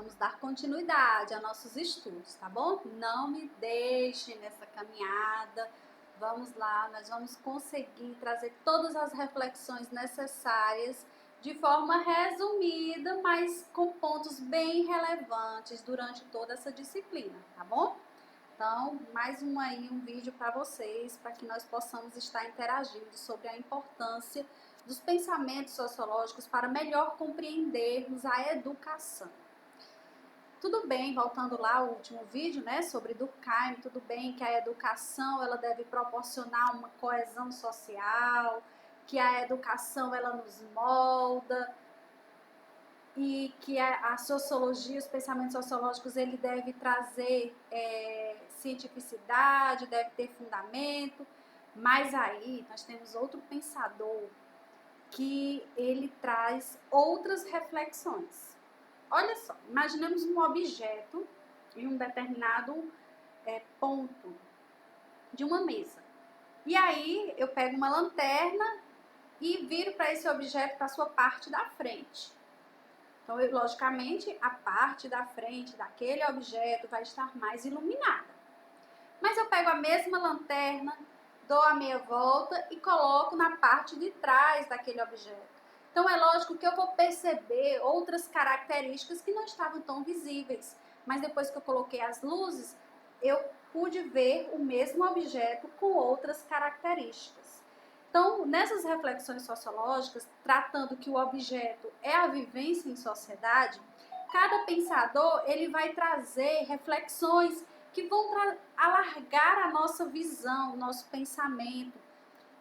Vamos dar continuidade a nossos estudos, tá bom? Não me deixem nessa caminhada. Vamos lá, nós vamos conseguir trazer todas as reflexões necessárias de forma resumida, mas com pontos bem relevantes durante toda essa disciplina, tá bom? Então, mais um vídeo para vocês, para que nós possamos estar interagindo sobre a importância dos pensamentos sociológicos para melhor compreendermos a educação. Tudo bem, voltando lá ao último vídeo, né, sobre Durkheim, tudo bem que a educação ela deve proporcionar uma coesão social, que a educação ela nos molda, e que a sociologia, os pensamentos sociológicos, ele deve trazer cientificidade, deve ter fundamento, mas aí nós temos outro pensador que ele traz outras reflexões. Olha só, imaginemos um objeto em um determinado ponto de uma mesa. E aí eu pego uma lanterna e viro para esse objeto para a sua parte da frente. Então, logicamente, a parte da frente daquele objeto vai estar mais iluminada. Mas eu pego a mesma lanterna, dou a meia volta e coloco na parte de trás daquele objeto. Então, é lógico que eu vou perceber outras características que não estavam tão visíveis. Mas depois que eu coloquei as luzes, eu pude ver o mesmo objeto com outras características. Então, nessas reflexões sociológicas, tratando que o objeto é a vivência em sociedade, cada pensador ele vai trazer reflexões que vão alargar a nossa visão, o nosso pensamento,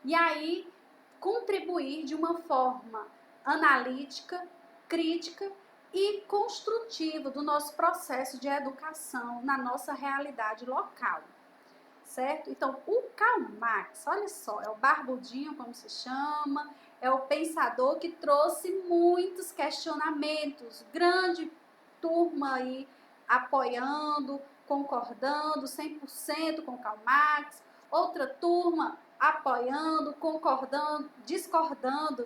e aí contribuir de uma forma analítica, crítica e construtiva do nosso processo de educação na nossa realidade local. Certo? Então, o Karl Marx, olha só, é o barbudinho, como se chama, é o pensador que trouxe muitos questionamentos, grande turma aí apoiando, concordando 100% com Karl Marx, outra turma apoiando, concordando, discordando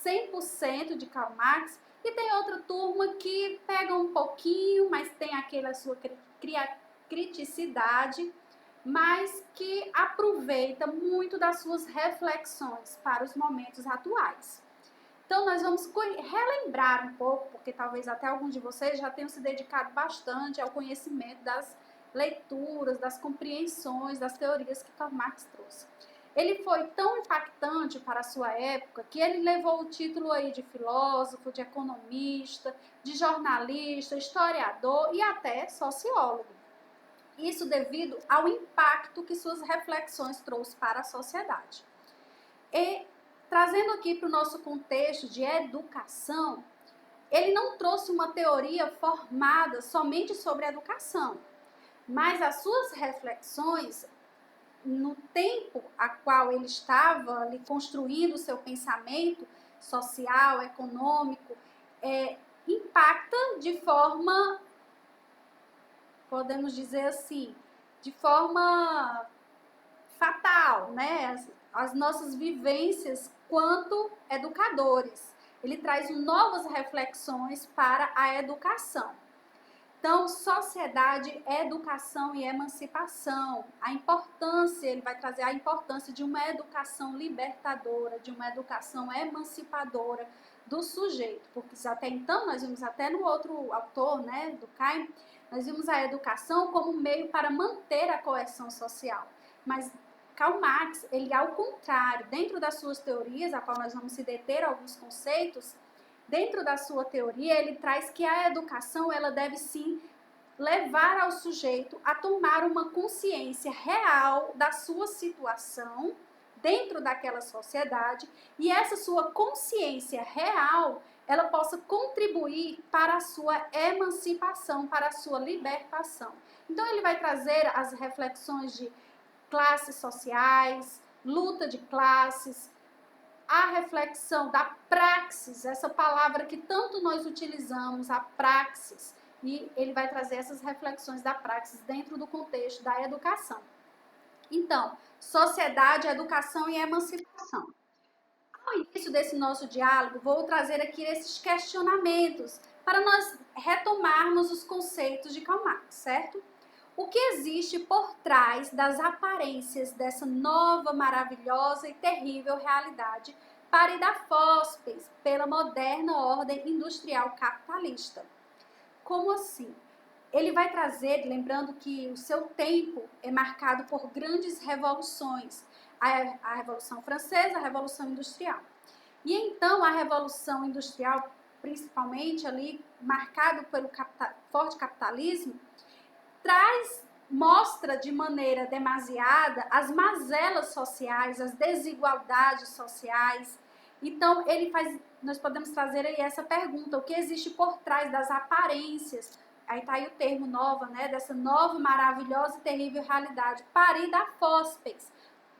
100% de Karl Marx, e tem outra turma que pega um pouquinho, mas tem aquela sua criticidade, mas que aproveita muito das suas reflexões para os momentos atuais. Então, nós vamos relembrar um pouco, porque talvez até alguns de vocês já tenham se dedicado bastante ao conhecimento das leituras, das compreensões, das teorias que Karl Marx trouxe. Ele foi tão impactante para a sua época que ele levou o título aí de filósofo, de economista, de jornalista, historiador e até sociólogo. Isso devido ao impacto que suas reflexões trouxe para a sociedade. E trazendo aqui para o nosso contexto de educação, ele não trouxe uma teoria formada somente sobre a educação, mas as suas reflexões, no tempo a qual ele estava ali construindo o seu pensamento social, econômico, impacta de forma, podemos dizer assim, de forma fatal, né? As nossas vivências quanto educadores. Ele traz novas reflexões para a educação. Então, sociedade, educação e emancipação. A importância, ele vai trazer a importância de uma educação libertadora, de uma educação emancipadora do sujeito. Porque até então, nós vimos até no outro autor, né, Durkheim, nós vimos a educação como meio para manter a coesão social. Mas Karl Marx, ele ao contrário, dentro das suas teorias, a qual nós vamos se deter a alguns conceitos, dentro da sua teoria, ele traz que a educação, ela deve sim levar ao sujeito a tomar uma consciência real da sua situação dentro daquela sociedade, e essa sua consciência real, ela possa contribuir para a sua emancipação, para a sua libertação. Então ele vai trazer as reflexões de classes sociais, luta de classes, a reflexão da praxis, essa palavra que tanto nós utilizamos, a praxis, e ele vai trazer essas reflexões da praxis dentro do contexto da educação. Então, sociedade, educação e emancipação. Ao início desse nosso diálogo, vou trazer aqui esses questionamentos para nós retomarmos os conceitos de Karl Marx, certo? O que existe por trás das aparências dessa nova, maravilhosa e terrível realidade parida fósseis pela moderna ordem industrial capitalista? Como assim? Ele vai trazer, lembrando que o seu tempo é marcado por grandes revoluções, a Revolução Francesa, a Revolução Industrial. E então a Revolução Industrial, principalmente ali, marcado pelo forte capitalismo, mostra de maneira demasiada as mazelas sociais, as desigualdades sociais. Então, nós podemos trazer aí essa pergunta, o que existe por trás das aparências? Aí está aí o termo nova, né? Dessa nova, maravilhosa e terrível realidade, parida a fósseis.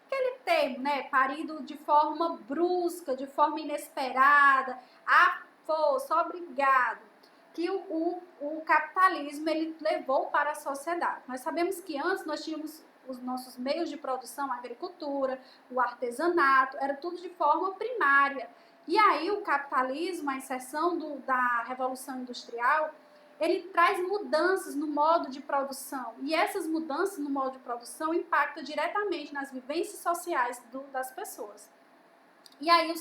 Aquele termo, né? Parido de forma brusca, de forma inesperada, a força, obrigado, que o capitalismo ele levou para a sociedade. Nós sabemos que antes nós tínhamos os nossos meios de produção, a agricultura, o artesanato, era tudo de forma primária. E aí o capitalismo, a inserção da Revolução Industrial, ele traz mudanças no modo de produção. E essas mudanças no modo de produção impactam diretamente nas vivências sociais das pessoas. E aí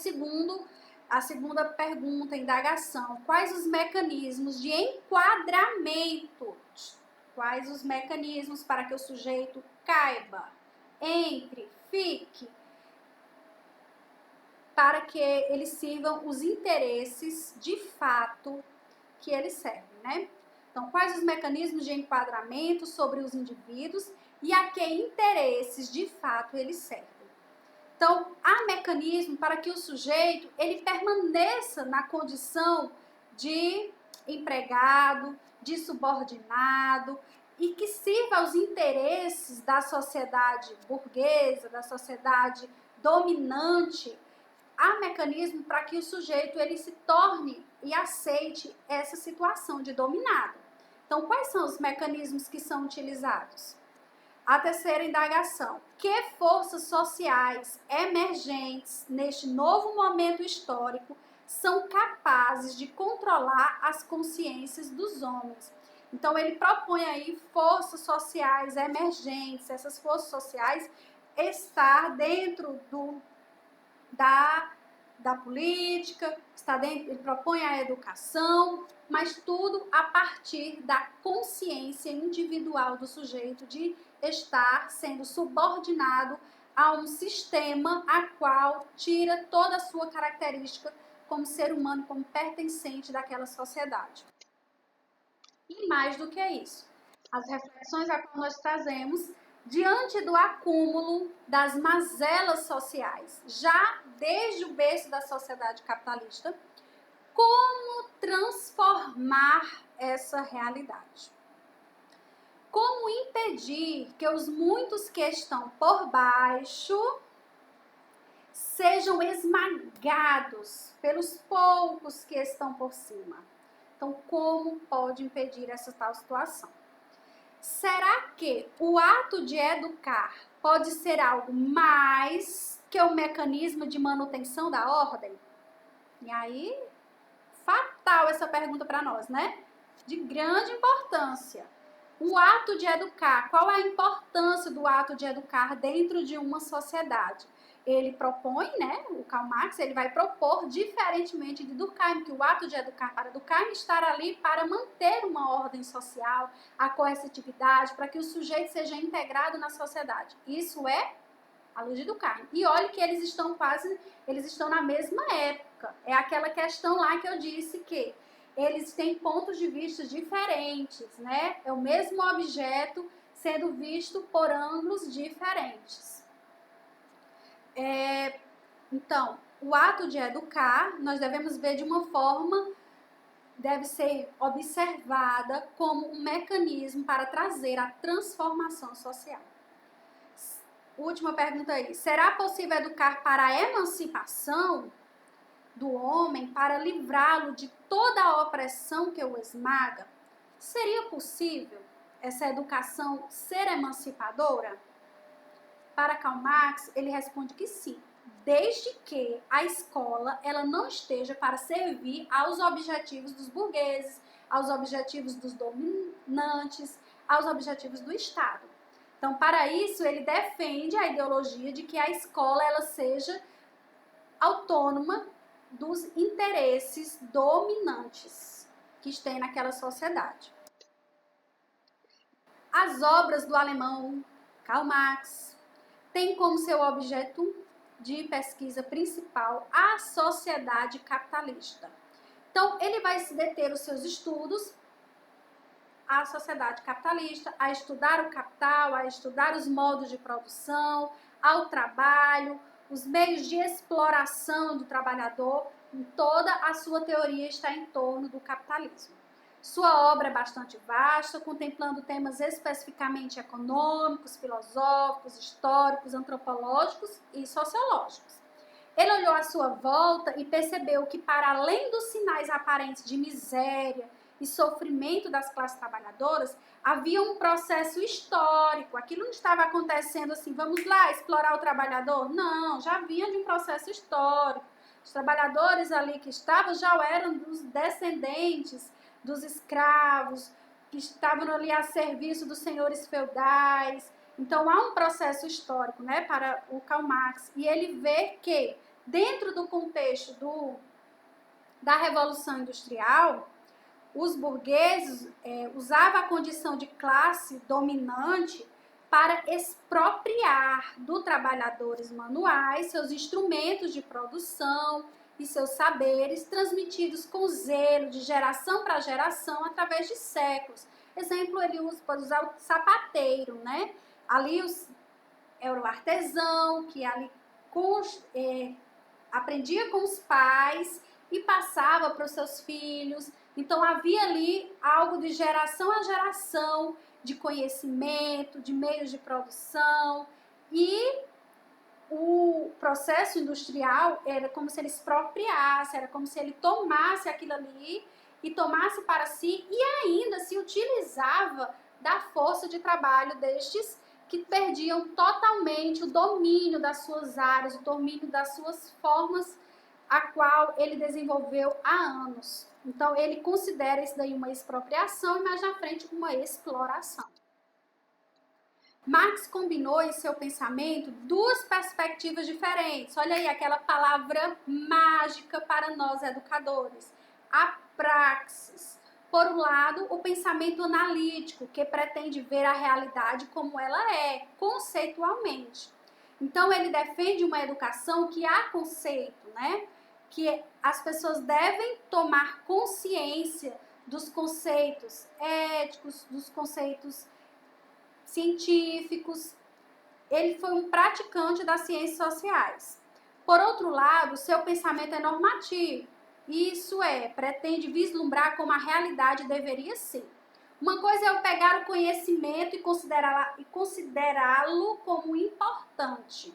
a segunda pergunta, indagação, quais os mecanismos de enquadramento? Quais os mecanismos para que o sujeito caiba, entre, fique, para que eles sirvam os interesses de fato que eles servem, né? Então, quais os mecanismos de enquadramento sobre os indivíduos e a que interesses de fato eles servem? Então, há mecanismo para que o sujeito ele permaneça na condição de empregado, de subordinado e que sirva aos interesses da sociedade burguesa, da sociedade dominante. Há mecanismo para que o sujeito ele se torne e aceite essa situação de dominado. Então, quais são os mecanismos que são utilizados? A terceira indagação, que forças sociais emergentes neste novo momento histórico são capazes de controlar as consciências dos homens? Então, ele propõe aí forças sociais emergentes, essas forças sociais estar dentro da política, ele propõe a educação, mas tudo a partir da consciência individual do sujeito de estar sendo subordinado a um sistema a qual tira toda a sua característica como ser humano, como pertencente daquela sociedade. E mais do que isso, as reflexões a qual nós trazemos diante do acúmulo das mazelas sociais, já desde o berço da sociedade capitalista, como transformar essa realidade? Como impedir que os muitos que estão por baixo sejam esmagados pelos poucos que estão por cima? Então, como pode impedir essa tal situação? Será que o ato de educar pode ser algo mais que o mecanismo de manutenção da ordem? E aí, fatal essa pergunta para nós, né? De grande importância. O ato de educar, qual é a importância do ato de educar dentro de uma sociedade? Ele propõe, né, o Karl Marx, ele vai propor, diferentemente de Durkheim, que o ato de educar para Durkheim estar ali para manter uma ordem social, a coercitividade, para que o sujeito seja integrado na sociedade. Isso é a luz de Durkheim. E olha que eles estão na mesma época. É aquela questão lá que eu disse que eles têm pontos de vista diferentes, né? É o mesmo objeto sendo visto por ângulos diferentes. Então, o ato de educar, nós devemos ver de uma forma, deve ser observada como um mecanismo para trazer a transformação social. Última pergunta aí. Será possível educar para a emancipação do homem, para livrá-lo de toda a opressão que o esmaga? Seria possível essa educação ser emancipadora? Para Karl Marx, ele responde que sim. desde que a escola ela não esteja para servir aos objetivos dos burgueses, aos objetivos dos dominantes, aos objetivos do Estado. Então, para isso, ele defende a ideologia de que a escola ela seja autônoma dos interesses dominantes que tem naquela sociedade. As obras do alemão Karl Marx têm como seu objeto de pesquisa principal a sociedade capitalista. Então, ele vai se deter os seus estudos à sociedade capitalista, a estudar o capital, a estudar os modos de produção, ao trabalho, os meios de exploração do trabalhador. Toda a sua teoria está em torno do capitalismo. Sua obra é bastante vasta, contemplando temas especificamente econômicos, filosóficos, históricos, antropológicos e sociológicos. Ele olhou à sua volta e percebeu que, para além dos sinais aparentes de miséria e sofrimento das classes trabalhadoras, havia um processo histórico. Aquilo não estava acontecendo assim, vamos lá explorar o trabalhador? Não, já vinha de um processo histórico. Os trabalhadores ali que estavam já eram dos descendentes dos escravos, que estavam ali a serviço dos senhores feudais. Então, há um processo histórico, né, para o Karl Marx. E ele vê que, dentro do contexto da Revolução Industrial, os burgueses usavam a condição de classe dominante para expropriar dos trabalhadores manuais seus instrumentos de produção e seus saberes, transmitidos com zelo de geração para geração através de séculos. Exemplo, ele pode usar o sapateiro, né? Ali era o artesão, que ali aprendia com os pais e passava para os seus filhos. Então, havia ali algo de geração a geração, de conhecimento, de meios de produção. E o processo industrial era como se ele expropriasse, era como se ele tomasse aquilo ali e tomasse para si e ainda se utilizava da força de trabalho destes que perdiam totalmente o domínio das suas áreas, o domínio das suas formas, a qual ele desenvolveu há anos. Então, ele considera isso daí uma expropriação e mais na frente uma exploração. Marx combinou em seu pensamento duas perspectivas diferentes. Olha aí aquela palavra mágica para nós educadores. A praxis. Por um lado, o pensamento analítico, que pretende ver a realidade como ela é, conceitualmente. Então, ele defende uma educação que há conceito, né? Que as pessoas devem tomar consciência dos conceitos éticos, dos conceitos científicos. Ele foi um praticante das ciências sociais. Por outro lado, seu pensamento é normativo. Isso pretende vislumbrar como a realidade deveria ser. Uma coisa é eu pegar o conhecimento e considerá-lo como importante.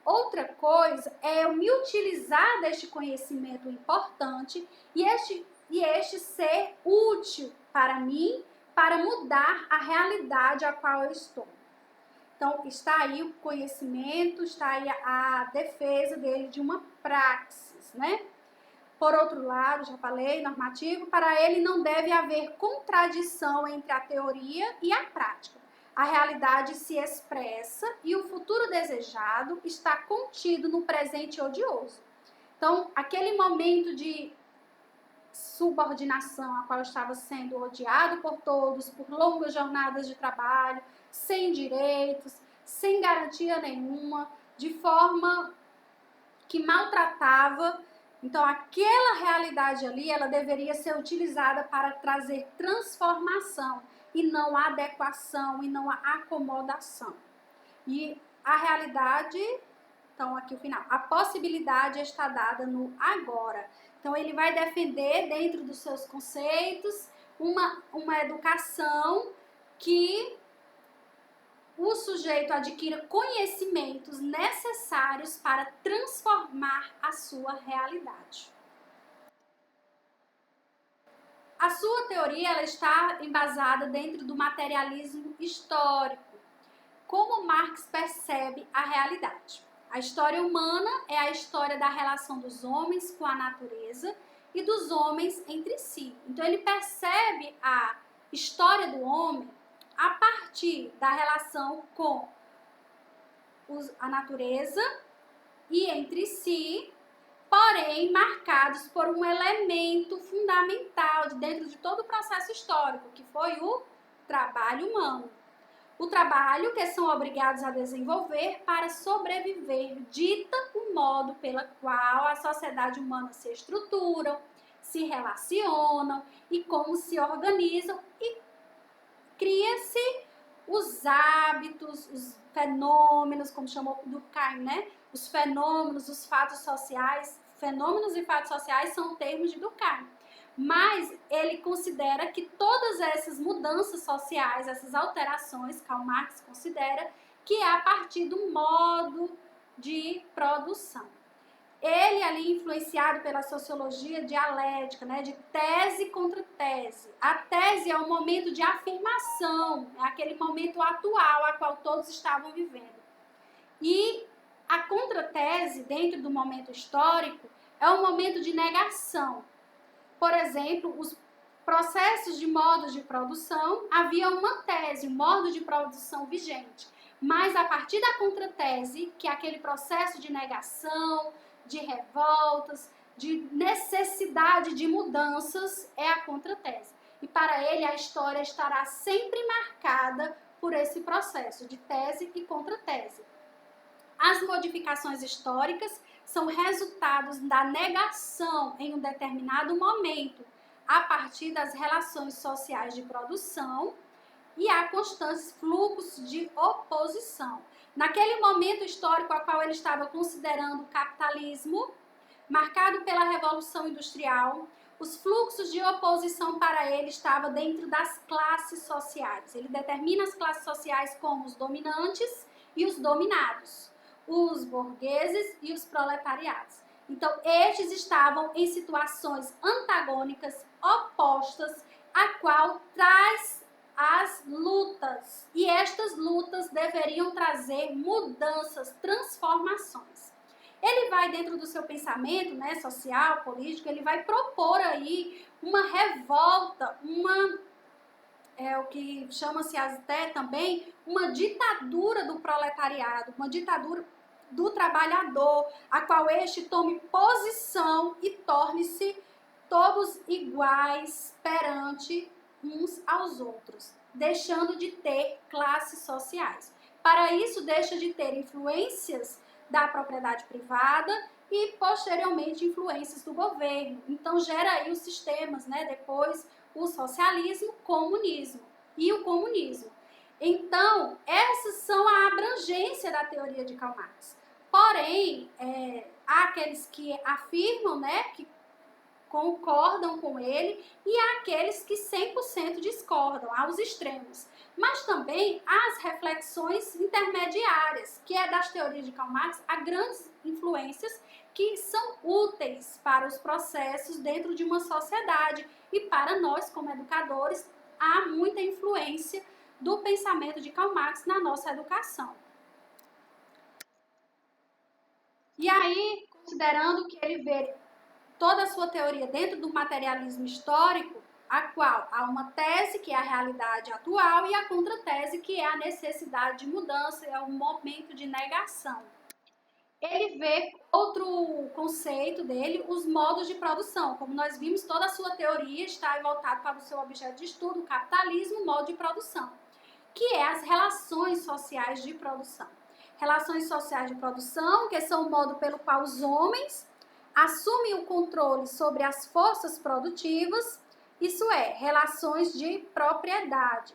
Outra coisa é eu me utilizar deste conhecimento importante e este ser útil para mim, para mudar a realidade a qual eu estou. Então, está aí o conhecimento, está aí a defesa dele de uma praxis, né? Por outro lado, já falei, normativo, para ele não deve haver contradição entre a teoria e a prática. A realidade se expressa e o futuro desejado está contido no presente odioso. Então, aquele momento de subordinação a qual estava sendo odiado por todos, por longas jornadas de trabalho, sem direitos, sem garantia nenhuma, de forma que maltratava. Então, aquela realidade ali, ela deveria ser utilizada para trazer transformação e não adequação e não acomodação. E a realidade, então aqui o final, a possibilidade está dada no agora. Então, ele vai defender, dentro dos seus conceitos, uma educação que o sujeito adquira conhecimentos necessários para transformar a sua realidade. A sua teoria ela está embasada dentro do materialismo histórico. Como Marx percebe a realidade? A história humana é a história da relação dos homens com a natureza e dos homens entre si. Então ele percebe a história do homem a partir da relação com a natureza e entre si, porém marcados por um elemento fundamental dentro de todo o processo histórico, que foi o trabalho humano. O trabalho que são obrigados a desenvolver para sobreviver, dita o modo pela qual a sociedade humana se estruturam, se relacionam e como se organizam, e cria-se os hábitos, os fenômenos, como chamou Durkheim, né? Os fenômenos, os fatos sociais. Fenômenos e fatos sociais são termos de Durkheim. Mas ele considera que todas essas mudanças sociais, essas alterações, Karl Marx considera que é a partir do modo de produção. Ele ali influenciado pela sociologia dialética, né, de tese contra tese. A tese é um momento de afirmação, é aquele momento atual a qual todos estavam vivendo. E a contratese, dentro do momento histórico, é um momento de negação. Por exemplo, os processos de modos de produção, havia uma tese, um modo de produção vigente. Mas a partir da contratese, que é aquele processo de negação, de revoltas, de necessidade de mudanças, é a contratese. E para ele a história estará sempre marcada por esse processo de tese e contratese. As modificações históricas são resultados da negação em um determinado momento, a partir das relações sociais de produção, e há constantes fluxos de oposição. Naquele momento histórico a qual ele estava considerando o capitalismo, marcado pela Revolução Industrial, os fluxos de oposição para ele estavam dentro das classes sociais. Ele determina as classes sociais como os dominantes e os dominados, os burgueses e os proletariados. Então, estes estavam em situações antagônicas, opostas, a qual traz as lutas. E estas lutas deveriam trazer mudanças, transformações. Ele vai, dentro do seu pensamento, né, social, político, ele vai propor aí uma revolta, o que chama-se até também uma ditadura do proletariado, uma ditadura do trabalhador, a qual este tome posição e torne-se todos iguais perante uns aos outros, deixando de ter classes sociais. Para isso, deixa de ter influências da propriedade privada e, posteriormente, influências do governo. Então, gera aí os sistemas, né? Depois, o socialismo, comunismo e o comunismo. Então, essas são a abrangência da teoria de Karl Marx. Porém, há aqueles que afirmam, né, que concordam com ele, e há aqueles que 100% discordam, aos extremos. Mas também há as reflexões intermediárias, que é das teorias de Karl Marx, há grandes influências que são úteis para os processos dentro de uma sociedade. E para nós, como educadores, há muita influência do pensamento de Karl Marx na nossa educação. E aí, considerando que ele vê toda a sua teoria dentro do materialismo histórico, a qual há uma tese que é a realidade atual e a contratese que é a necessidade de mudança, é um momento de negação. Ele vê outro conceito dele, os modos de produção. Como nós vimos, toda a sua teoria está voltada para o seu objeto de estudo, o capitalismo, modo de produção, que é as relações sociais de produção. Relações sociais de produção, que são o modo pelo qual os homens assumem o controle sobre as forças produtivas, isso é, relações de propriedade.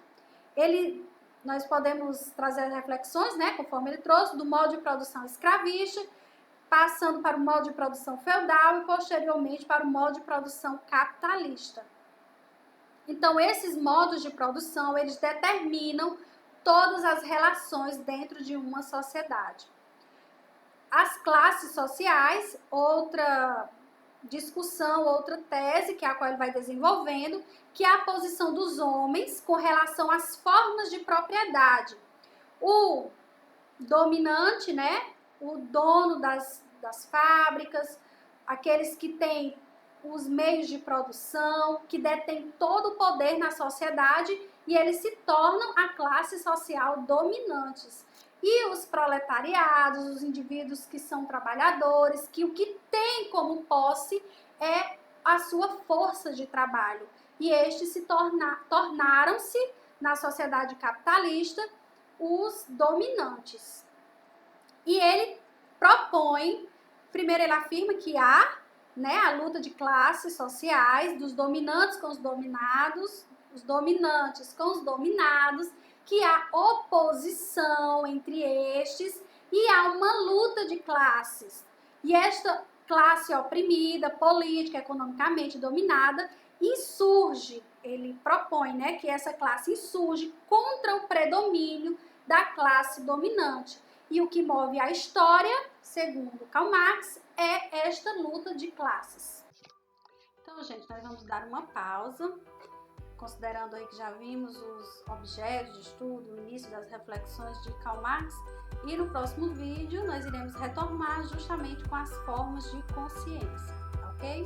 Nós podemos trazer reflexões, né, conforme ele trouxe, do modo de produção escravista, passando para o modo de produção feudal e, posteriormente, para o modo de produção capitalista. Então, esses modos de produção, eles determinam todas as relações dentro de uma sociedade. As classes sociais, outra discussão, outra tese, que é a qual ele vai desenvolvendo, que é a posição dos homens com relação às formas de propriedade. O dominante, né, o dono das fábricas, aqueles que têm os meios de produção, que detêm todo o poder na sociedade, e eles se tornam a classe social dominantes. E os proletariados, os indivíduos que são trabalhadores, que o que tem como posse é a sua força de trabalho. E estes se tornaram-se, na sociedade capitalista, os dominantes. E ele propõe, primeiro ele afirma que há, né, a luta de classes sociais, dos dominantes com os dominados, os dominantes com os dominados, que há oposição entre estes e há uma luta de classes. E esta classe oprimida, política, economicamente dominada, insurge, ele propõe, né, que essa classe insurge contra o predomínio da classe dominante. E o que move a história, segundo Karl Marx, é esta luta de classes. Então, gente, nós vamos dar uma pausa, considerando aí que já vimos os objetos de estudo, o início das reflexões de Karl Marx, e no próximo vídeo nós iremos retomar justamente com as formas de consciência, ok?